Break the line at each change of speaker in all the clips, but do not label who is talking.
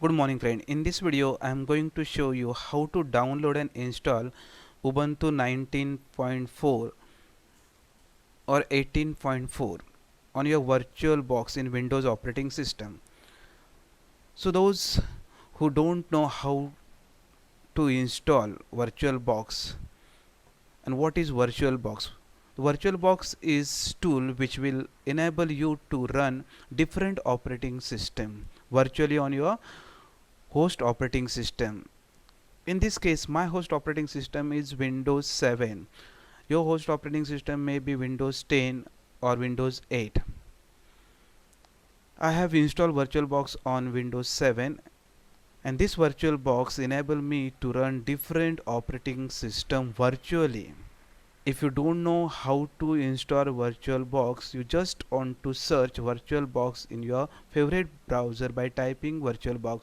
Good morning friend. In this video I am going to show you how to download and install Ubuntu 19.4 or 18.4 on your VirtualBox in Windows operating system. So those who don't know how to install VirtualBox and what is VirtualBox. VirtualBox is tool which will enable you to run different operating system virtually on your host operating system. In this case my host operating system is Windows 7. Your host operating system may be Windows 10 or Windows 8. I have installed VirtualBox on Windows 7, and this VirtualBox enable me to run different operating system virtually. If you don't know how to install VirtualBox, you just want to search VirtualBox in your favorite browser by typing VirtualBox.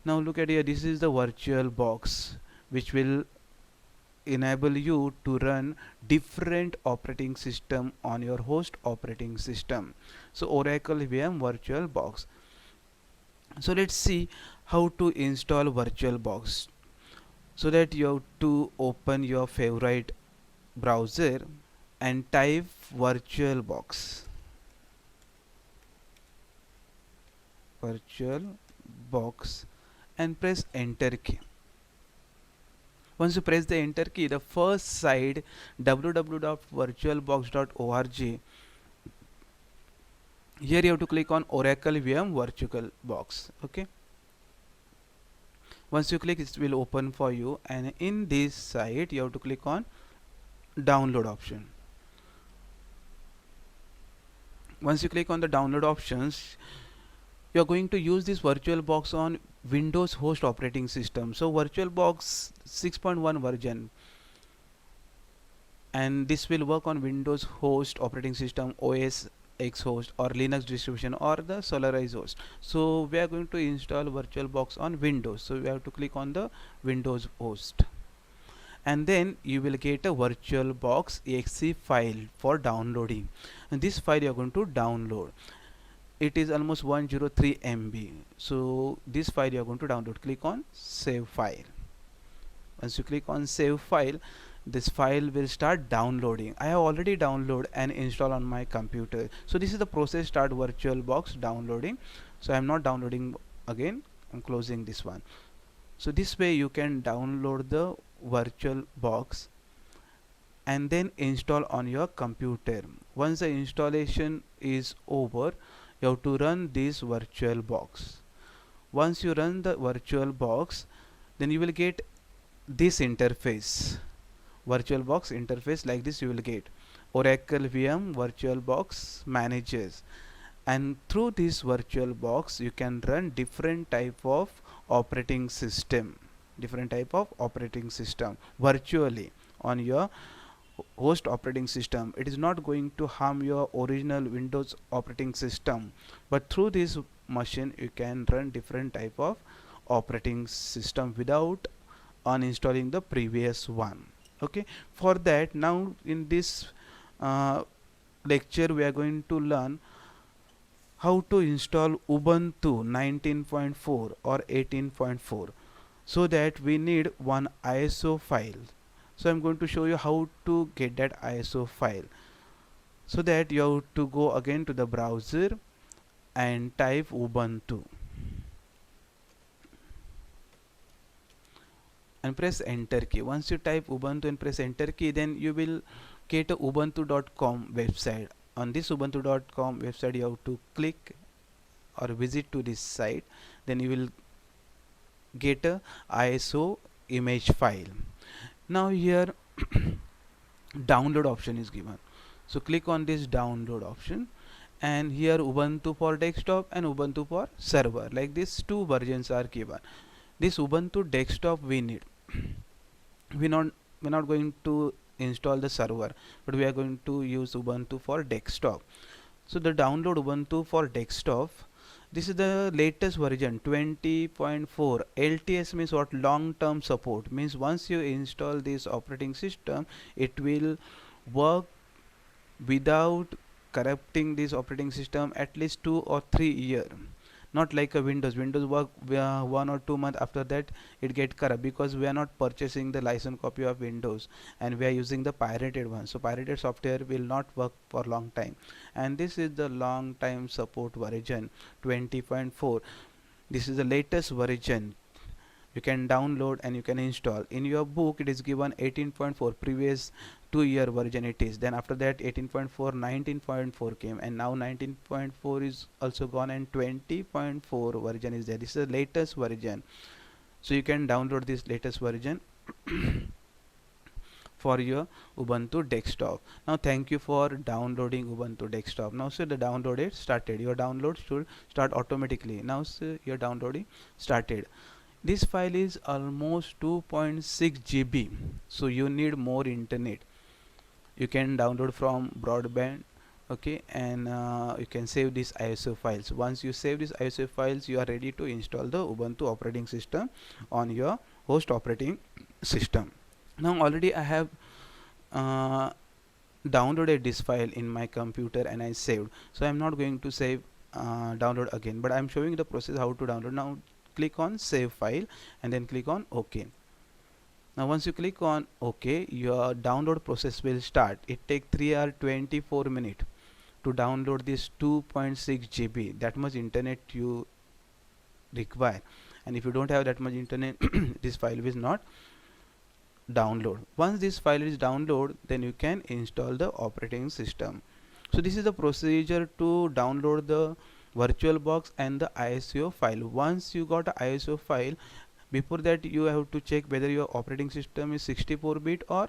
Now look at here, this is the VirtualBox which will enable you to run different operating system on your host operating system. So Oracle VM VirtualBox. So let's see how to install VirtualBox. So that you have to open your favorite browser and type VirtualBox and press enter key. Once you press the enter key, the first site www.virtualbox.org, here you have to click on Oracle VM VirtualBox. Okay, once you click, it will open for you, and in this site you have to click on download option. Once you click on the download options, you are going to use this VirtualBox on Windows host operating system. So VirtualBox 6.1 version, and this will work on Windows host operating system, OS X host or Linux distribution or the Solaris host. So we are going to install VirtualBox on Windows, so we have to click on the Windows host, and then you will get a VirtualBox exe file for downloading, and this file you are going to download. It is almost 103 MB. So this file you are going to download. Click on save file. Once you click on save file, this file will start downloading. I have already downloaded and installed on my computer. So this is the process start VirtualBox downloading. So I am not downloading again. I'm closing this one. So this way you can download the VirtualBox and then install on your computer. Once the installation is over, you have to run this VirtualBox. Once you run the VirtualBox, then you will get this interface, VirtualBox interface. Like this you will get Oracle VM VirtualBox managers, and through this VirtualBox you can run different type of operating system virtually on your host operating system. It is not going to harm your original Windows operating system, but through this machine you can run different type of operating system without uninstalling the previous one. Okay, for that, now in this lecture we are going to learn how to install Ubuntu 19.4 or 18.4. so that we need one ISO file. So I'm going to show you how to get that ISO file. So that you have to go again to the browser and type Ubuntu and press enter key. Once you type Ubuntu and press enter key, then you will get a ubuntu.com website. On this ubuntu.com website you have to click or visit to this site, then you will get a ISO image file. Now here download option is given, so click on this download option, and here Ubuntu for desktop and Ubuntu for server, like this two versions are given. This Ubuntu desktop we need. we're not going to install the server, but we are going to use Ubuntu for desktop. So the download Ubuntu for desktop, this is the latest version 20.4. LTS means what? Long term support. Means once you install this operating system, it will work without corrupting this operating system at least 2 or 3 years. not like a Windows work 1 or 2 months, after that it get corrupt, because we are not purchasing the license copy of Windows and we are using the pirated one. So pirated software will not work for long time, and this is the long time support version 20.4. This is the latest version. You can download and you can install. In your book it is given 18.4, previous 2 year version it is. Then after that 18.4, 19.4 came, and now 19.4 is also gone, and 20.4 version is there. This is the latest version, so you can download this latest version for your Ubuntu desktop. Now thank you for downloading Ubuntu desktop. Now so the download it started. Your download should start automatically. Now so your downloading started. This file is almost 2.6 GB, so you need more internet. You can download from broadband, okay, and you can save these ISO files. Once you save these ISO files, you are ready to install the Ubuntu operating system on your host operating system. Now already I have uh, downloaded this file in my computer and I saved, so I'm not going to save download again, but I'm showing the process how to download. Now click on save file and then click on OK. Now once you click on OK, your download process will start. It takes 3 hours 24 minutes to download this 2.6 GB. That much internet you require, and if you don't have that much internet this file will not download. Once this file is downloaded, then you can install the operating system. So this is the procedure to download the VirtualBox and the ISO file. Once you got a ISO file, before that you have to check whether your operating system is 64-bit or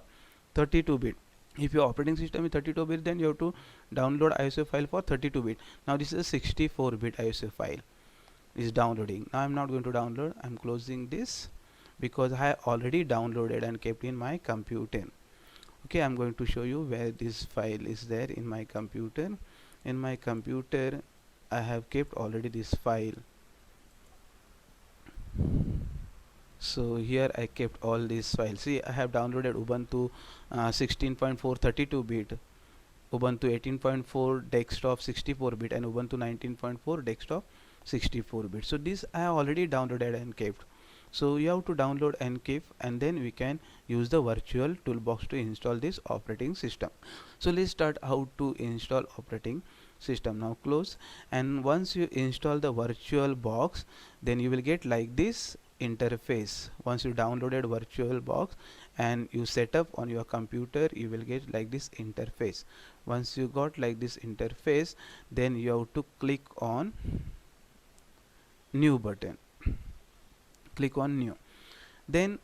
32-bit. If your operating system is 32-bit, then you have to download ISO file for 32-bit. Now this is a 64-bit ISO file is downloading. Now I'm not going to download. I'm closing this because I already downloaded and kept in my computer. Okay, I'm going to show you where this file is there in my computer. In my computer I have kept already this file. So here I kept all these files. See, I have downloaded Ubuntu 16.4 32-bit, Ubuntu 18.4 desktop 64-bit, and Ubuntu 19.4 desktop 64-bit. So this I have already downloaded and kept. So you have to download and keep, and then we can use the virtual toolbox to install this operating system. So let's start how to install operating system. Now close, and once you install the VirtualBox, then you will get like this interface. Once you downloaded VirtualBox and you set up on your computer, you will get like this interface. Once you got like this interface, then you have to click on new button. Click on new, then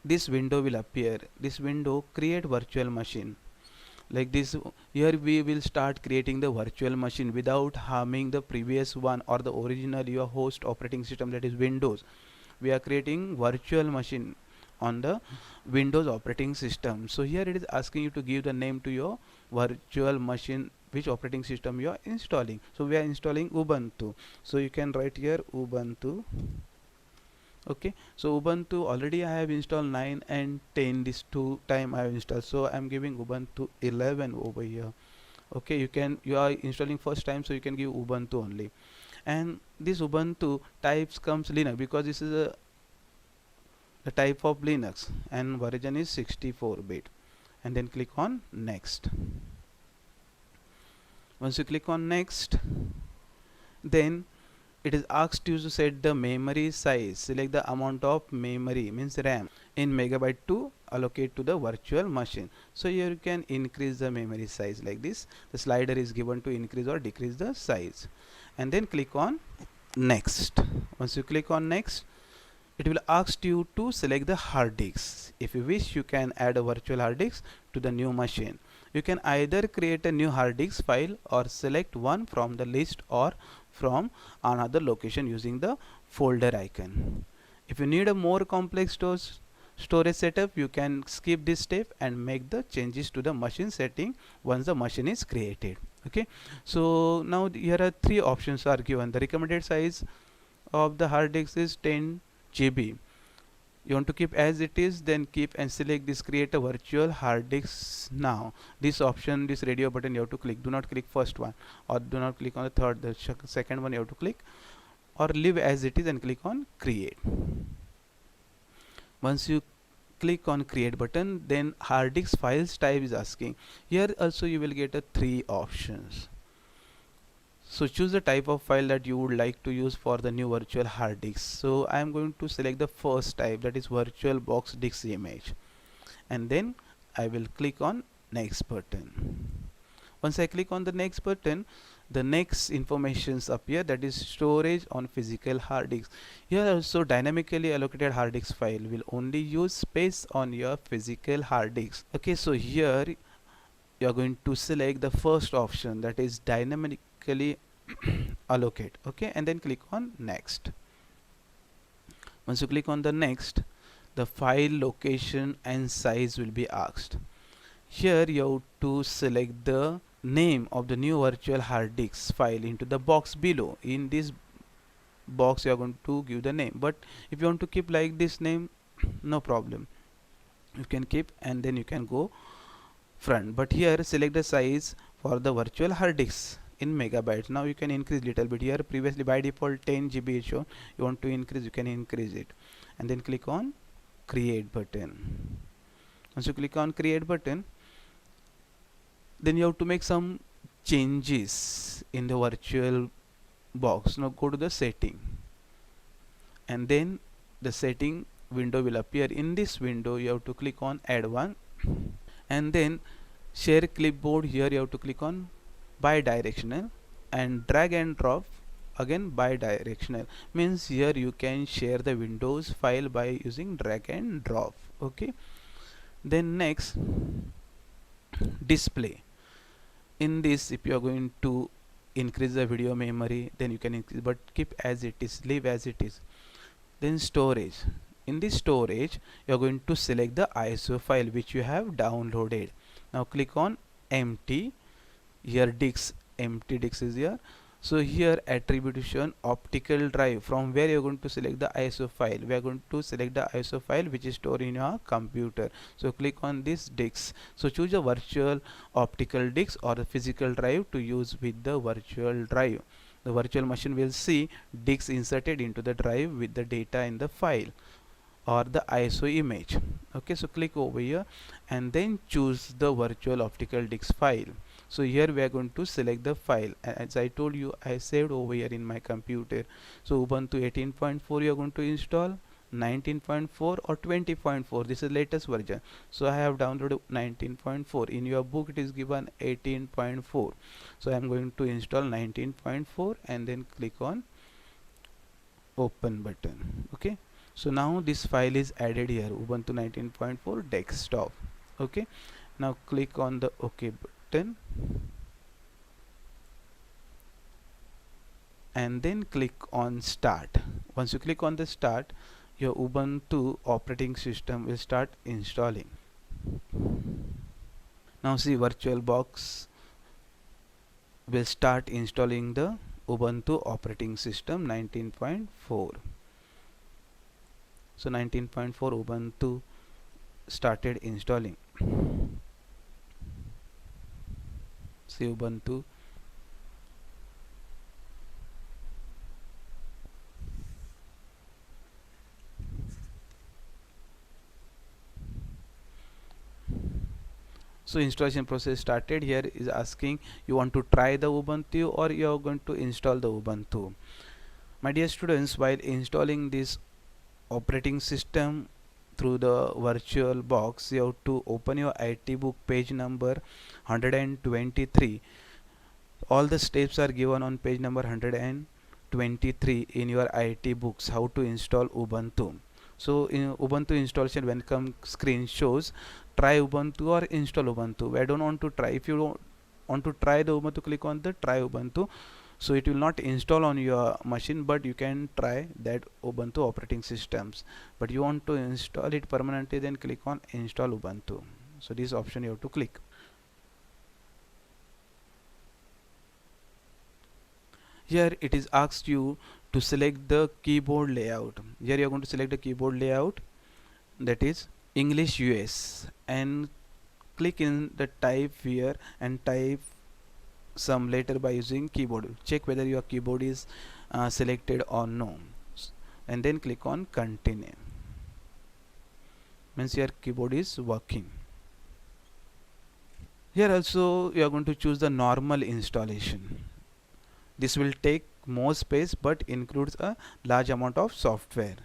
this window will appear. This window, create virtual machine, like this. Here we will start creating the virtual machine without harming the previous one or the original your host operating system, that is Windows. We are creating virtual machine on the Windows operating system. So here it is asking you to give the name to your virtual machine, which operating system you are installing. So we are installing Ubuntu, so you can write here Ubuntu. Okay, so Ubuntu already I have installed 9 and 10, this two time I have installed, so I'm giving Ubuntu 11 over here. Okay, you are installing first time, so you can give Ubuntu only. And this Ubuntu types comes Linux, because this is the type of Linux, and version is 64-bit, and then click on next. Once you click on next, then it is asked you to set the memory size. Select the amount of memory, means RAM, in megabyte to allocate to the virtual machine. So here you can increase the memory size like this. The slider is given to increase or decrease the size, and then click on next. Once you click on next, it will ask you to select the hard disk. If you wish, you can add a virtual hard disk to the new machine. You can either create a new hard disk file or select one from the list or from another location using the folder icon. If you need a more complex storage setup, you can skip this step and make the changes to the machine setting once the machine is created. Okay, so now here are three options are given. The recommended size of the hard disk is 10 GB. You want to keep as it is, then keep and select this create a virtual hard disk now. This option, this radio button, you have to click. Do not click first one, or do not click on the third. The second one you have to click. or leave as it is and click on create. Once you click on create button, then hard disk files type is asking. Here also you will get a 3 options. So choose the type of file that you would like to use for the new virtual hard disk. So I am going to select the first type, that is VirtualBox disk image, and then I will click on next button. Once I click on the next button, the next informations appear, that is storage on physical hard disk. Here also dynamically allocated hard disk file will only use space on your physical hard disk. Okay, so here you are going to select the first option, that is dynamically allocate. Okay, and then click on next. Once you click on the next, the file location and size will be asked. Here you have to select the name of the new virtual hard disk file into the box below. In this box you are going to give the name, but if you want to keep like this name, no problem, you can keep and then you can go front. But here select the size for the virtual hard disk in megabytes. Now you can increase little bit. Here previously by default 10 GB is shown, you want to increase, you can increase it, and then click on create button. Once you click on create button, then you have to make some changes in the virtual box. Now go to the setting, and then the setting window will appear. In this window you have to click on add one, and then share clipboard. Here you have to click on bidirectional, and drag and drop again bidirectional, means here you can share the Windows file by using drag and drop. Okay, then next display. In this, if you are going to increase the video memory, then you can increase, but keep as it is, leave as it is. Then storage. In this storage you are going to select the ISO file which you have downloaded. Now click on empty. Here disk, empty disk is here. So here attribution optical drive, from where you are going to select the ISO file. We are going to select the ISO file which is stored in your computer. So click on this disk. So choose a virtual optical disk or a physical drive to use with the virtual drive. The virtual machine will see disk inserted into the drive with the data in the file or the ISO image. Okay, so click over here and then choose the virtual optical disk file. So here we are going to select the file. As I told you, I saved over here in my computer. So Ubuntu 18.4 you are going to install, 19.4 or 20.4. This is latest version. So I have downloaded 19.4. In your book it is given 18.4. So I am going to install 19.4 and then click on open button. Okay, so now this file is added here, Ubuntu 19.4 desktop. Okay, now click on the OK button and then click on start. Once you click on the start, your Ubuntu operating system will start installing. Now see, VirtualBox will start installing the Ubuntu operating system 19.4. So 19.4 Ubuntu started installing. See Ubuntu. So installation process started. Here is asking you want to try the Ubuntu or you are going to install the Ubuntu. My dear students, while installing this operating system through the VirtualBox, you have to open your IT book page number 123. All the steps are given on page number 123 in your IT books, how to install Ubuntu. So in Ubuntu installation welcome screen shows try Ubuntu or install Ubuntu. I don't want to try. If you don't want to try the Ubuntu, click on the try Ubuntu. So it will not install on your machine, but you can try that Ubuntu operating systems. But you want to install it permanently, then click on install Ubuntu. So this option you have to click. Here it is asked you to select the keyboard layout. Here you are going to select the keyboard layout, that is English US, and click in the type here and type some letter by using keyboard. Check whether your keyboard is selected or no, and then click on continue. Means your keyboard is working. Here also you are going to choose the normal installation. This will take more space but includes a large amount of software.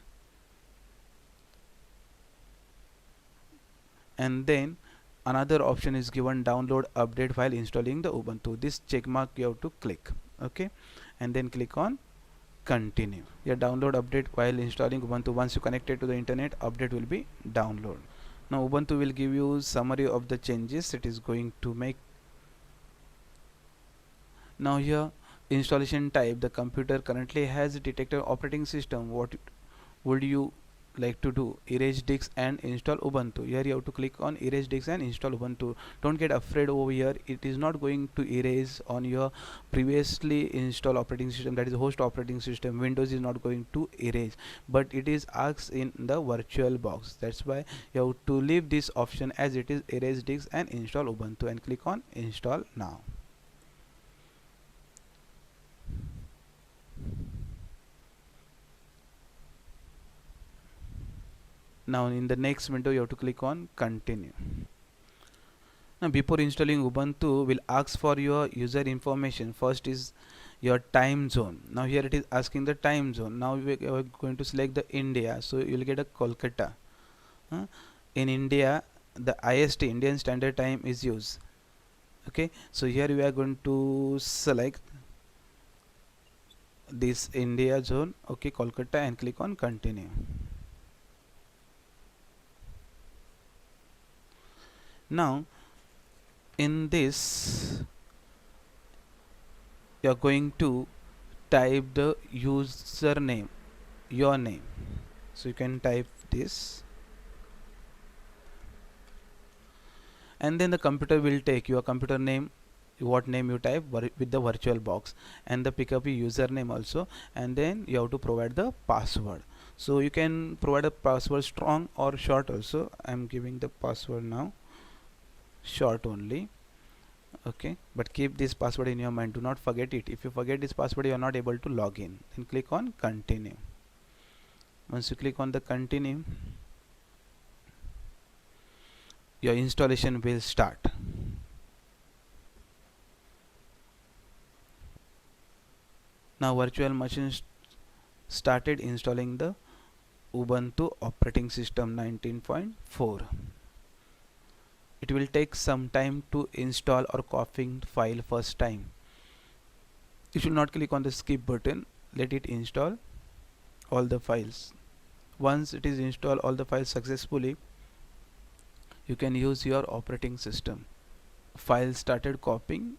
And then another option is given, download update while installing the Ubuntu. This check mark you have to click. Okay, and then click on continue. Your download update while installing Ubuntu. Once you connect it to the internet, update will be download. Now Ubuntu will give you summary of the changes it is going to make. Now here installation type, the computer currently has detected operating system. What would you like to do? Erase disk and install Ubuntu. Here you have to click on erase disk and install Ubuntu. Don't get afraid over here, it is not going to erase on your previously installed operating system, that is host operating system. Windows is not going to erase, but it is asked in the virtual box. That's why you have to leave this option as it is, erase disk and install Ubuntu, and click on install now. Now in the next window you have to click on continue. Now before installing Ubuntu will ask for your user information. First is your time zone. Now here it is asking the time zone. Now we are going to select the India, so you will get a Kolkata. In India the IST, Indian Standard Time, is used. Okay, so here we are going to select this India zone, okay, Kolkata, and click on continue. Now in this you are going to type the username, your name, so you can type this, and then the computer will take your computer name, what name you type with the virtual box, and the pick up your username also, and then you have to provide the password. So you can provide a password strong or short also. I am giving the password now short only. Okay, but keep this password in your mind, do not forget it. If you forget this password, you are not able to log in. Then click on continue. Once you click on the continue, your installation will start. Now virtual machine started installing the Ubuntu operating system 19.4. It will take some time to install or copying file first time. You should not click on the skip button, let it install all the files. Once it is installed all the files successfully, you can use your operating system. File started copying,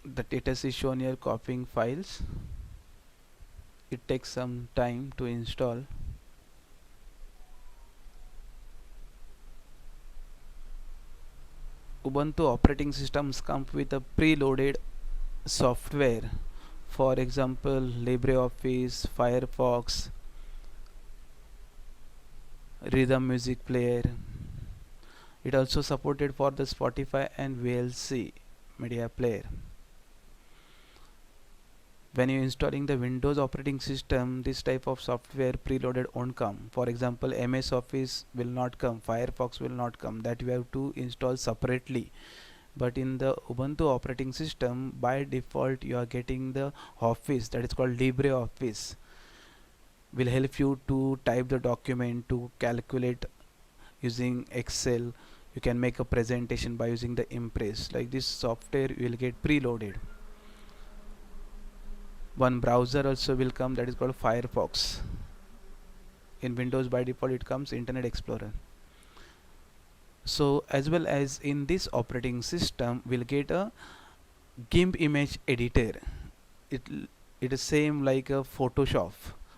the status is shown here, copying files. It takes some time to install. Ubuntu operating systems come with a preloaded software, for example LibreOffice, Firefox, Rhythm Music Player. It also supported for the Spotify and VLC media player. When you installing the Windows operating system, this type of software preloaded won't come. For example, MS Office will not come, Firefox will not come, that you have to install separately. But in the Ubuntu operating system, by default you are getting the Office, that is called LibreOffice, will help you to type the document, to calculate using Excel. You can make a presentation by using the Impress. Like this software you will get preloaded. One browser also will come, that is called Firefox. In Windows by default it comes Internet Explorer. So as well as in this operating system we'll get a GIMP image editor. It is same like a Photoshop.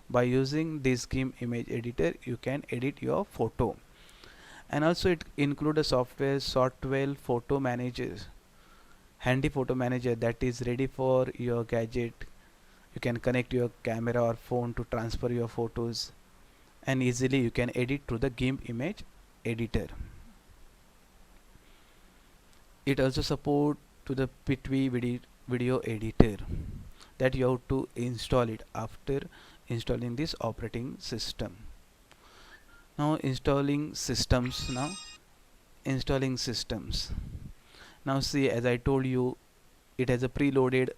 By using this GIMP image editor you can edit your photo, and also it include a software Shotwell Photo Manager, handy photo manager that is ready for your gadget. You can connect your camera or phone to transfer your photos, and easily you can edit through the GIMP image editor. It also support to the Pitvi video editor. that you have to install it after installing this operating system. Now installing systems. Now see, as I told you, it has a preloaded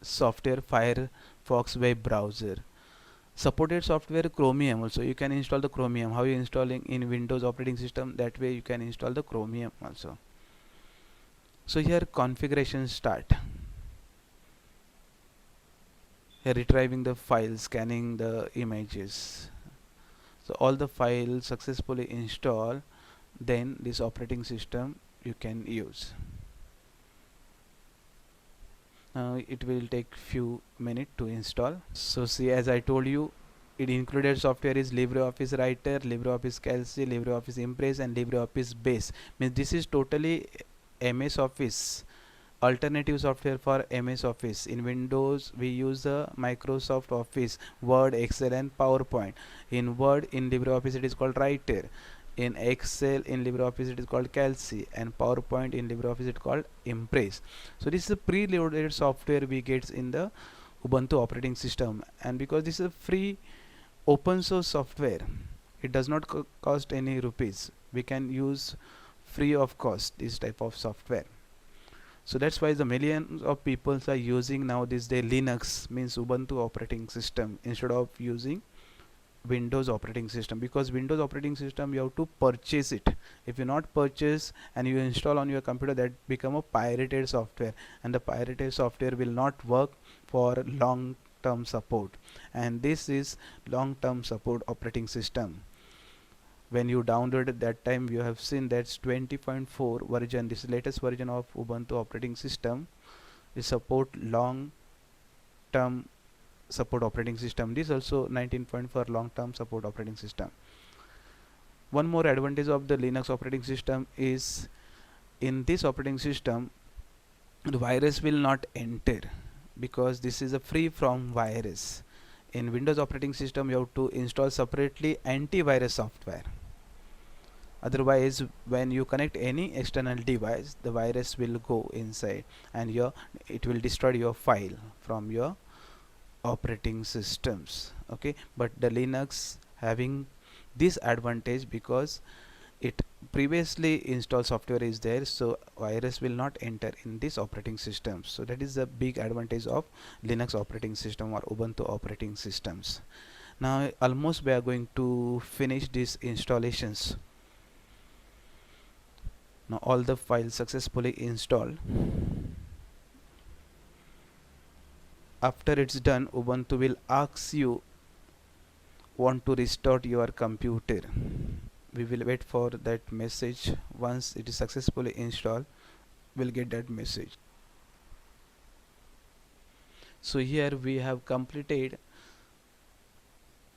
software Firefox web browser. Supported software Chromium also. You can install the Chromium. How you installing in Windows operating system, that way you can install the Chromium also. So here configuration start. Here retrieving the files, scanning the images. So all the files successfully installed, then this operating system you can use. Now it will take few minutes to install. So see, as I told you, it included software is LibreOffice Writer, LibreOffice Calc, LibreOffice Impress and LibreOffice Base. Means this is totally MS Office, alternative software for MS Office. In Windows we use the Microsoft Office, Word, Excel and PowerPoint. In Word, in LibreOffice it is called Writer. In Excel, in LibreOffice it is called Calc, and PowerPoint in LibreOffice it is called Impress. So this is a preloaded software we get in the Ubuntu operating system, and because this is a free open source software, it does not cost any rupees. We can use free of cost this type of software. So that's why the millions of people are using now this day Linux, means Ubuntu operating system, instead of using Windows operating system, because Windows operating system you have to purchase it. If you not purchase and you install on your computer, that become a pirated software, and the pirated software will not work for long term support, and this is long term support operating system. When you downloaded that time, you have seen that's 20.4 version, this latest version of Ubuntu operating system is support long term support operating system. This also 19.4 long term support operating system. One more advantage of the Linux operating system is, in this operating system the virus will not enter, because this is a free from virus. In Windows operating system you have to install separately antivirus software. Otherwise, when you connect any external device, the virus will go inside and it will destroy your file from your operating systems. Okay, but the Linux having this advantage, because it previously installed software is there, so virus will not enter in this operating system. So that is the big advantage of Linux operating system or Ubuntu operating systems. Now almost we are going to finish these installations. Now all the files successfully installed. After it's done, Ubuntu will ask you want to restart your computer. We will wait for that message. Once it is successfully installed, we'll get that message. So here we have completed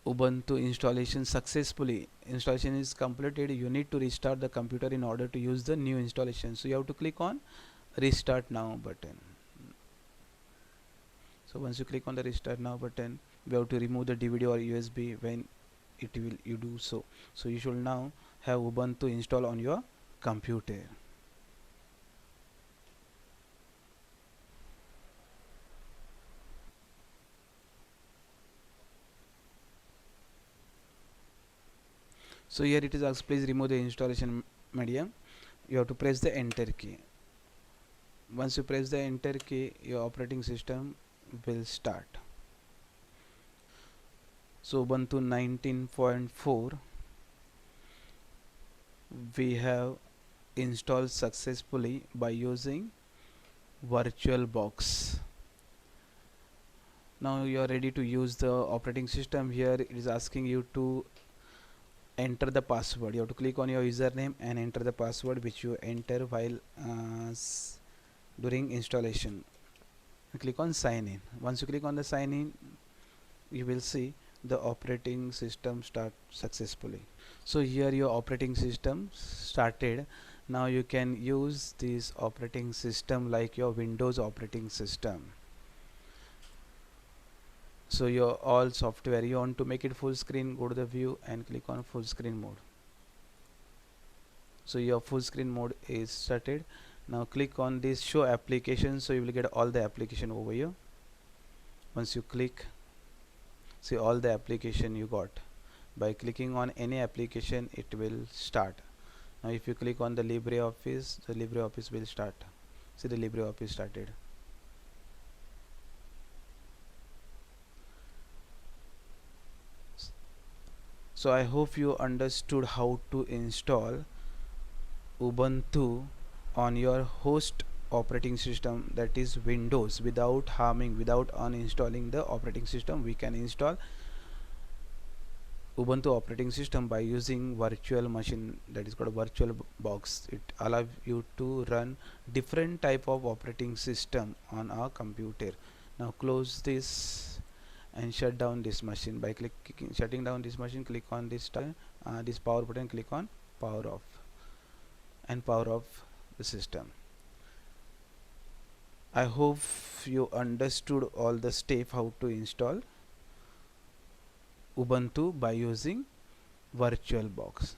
Ubuntu installation successfully. Installation is completed. You need to restart the computer in order to use the new installation. So you have to click on restart now button. So once you click on the restart now button, you have to remove the DVD or USB when you do so. So you should now have Ubuntu installed on your computer. So here it is asked, please remove the installation medium. You have to press the enter key. Once you press the enter key, your operating system will start. So Ubuntu 19.4 we have installed successfully by using VirtualBox. Now you are ready to use the operating system. Here it is asking you to enter the password. You have to click on your username and enter the password which you enter while during installation. Click on sign in. Once you click on the sign in, you will see the operating system start successfully. So here your operating system started. Now you can use this operating system like your Windows operating system. So your all software, you want to make it full screen, go to the view and click on full screen mode. So your full screen mode is started. Now click on this show application, so you will get all the application over here. Once you click, see all the application you got. By clicking on any application, it will start. Now if you click on the LibreOffice, the LibreOffice will start. See, the LibreOffice started. So I hope you understood how to install Ubuntu on your host operating system, that is Windows, without uninstalling the operating system. We can install Ubuntu operating system by using virtual machine, that is called VirtualBox. It allows you to run different type of operating system on a computer. Now close this and shut down this machine. By shutting down this machine, click on this power button, click on power off, and power off the system. I hope you understood all the steps how to install Ubuntu by using VirtualBox.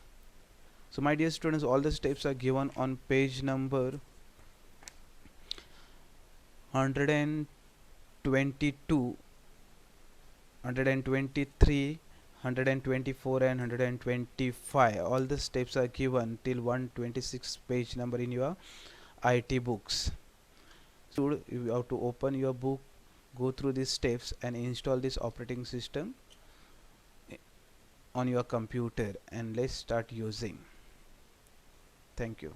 So my dear students, all the steps are given on page number 122, 123, 124 and 125. All the steps are given till 126 page number in your IT books. So you have to open your book, go through these steps and install this operating system on your computer, and let's start using. Thank you.